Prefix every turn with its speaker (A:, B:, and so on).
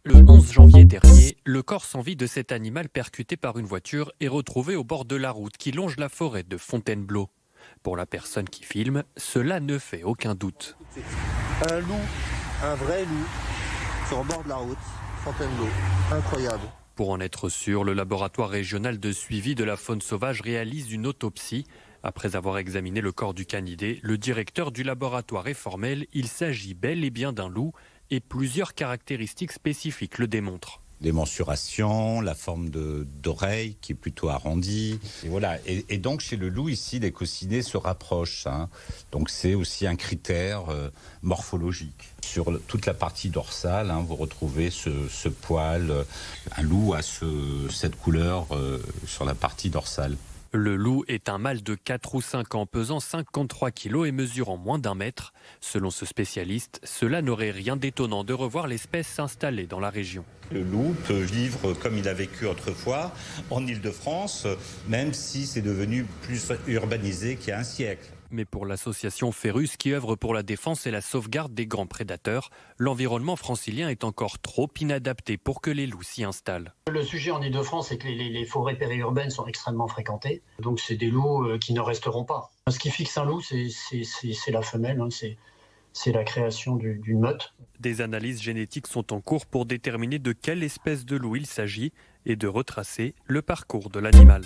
A: Le 11 janvier dernier, le corps sans vie de cet animal percuté par une voiture est retrouvé au bord de la route qui longe la forêt de Fontainebleau. Pour la personne qui filme, cela ne fait aucun doute.
B: Un loup, un vrai loup, sur le bord de la route, Fontainebleau. Incroyable.
A: Pour en être sûr, le laboratoire régional de suivi de la faune sauvage réalise une autopsie. Après avoir examiné le corps du canidé, le directeur du laboratoire est formel, il s'agit bel et bien d'un loup et plusieurs caractéristiques spécifiques le démontrent.
C: Des mensurations, la forme d'oreille qui est plutôt arrondie. Et voilà. Et donc chez le loup ici, les cossinets se rapprochent. Donc c'est aussi un critère morphologique. Sur toute la partie dorsale, vous retrouvez ce poil. Un loup a cette couleur sur la partie dorsale.
A: Le loup est un mâle de 4 ou 5 ans pesant 53 kg et mesurant moins d'1 mètre. Selon ce spécialiste, cela n'aurait rien d'étonnant de revoir l'espèce s'installer dans la région.
C: Le loup peut vivre comme il a vécu autrefois en Île-de-France, même si c'est devenu plus urbanisé qu'il y a un siècle.
A: Mais pour l'association Ferrus qui œuvre pour la défense et la sauvegarde des grands prédateurs, l'environnement francilien est encore trop inadapté pour que les loups s'y installent.
D: Le sujet en Île-de-France, c'est que les forêts périurbaines sont extrêmement fréquentées. Donc c'est des loups qui ne resteront pas. Ce qui fixe un loup, c'est la femelle, c'est la création d'une meute.
A: Des analyses génétiques sont en cours pour déterminer de quelle espèce de loup il s'agit et de retracer le parcours de l'animal.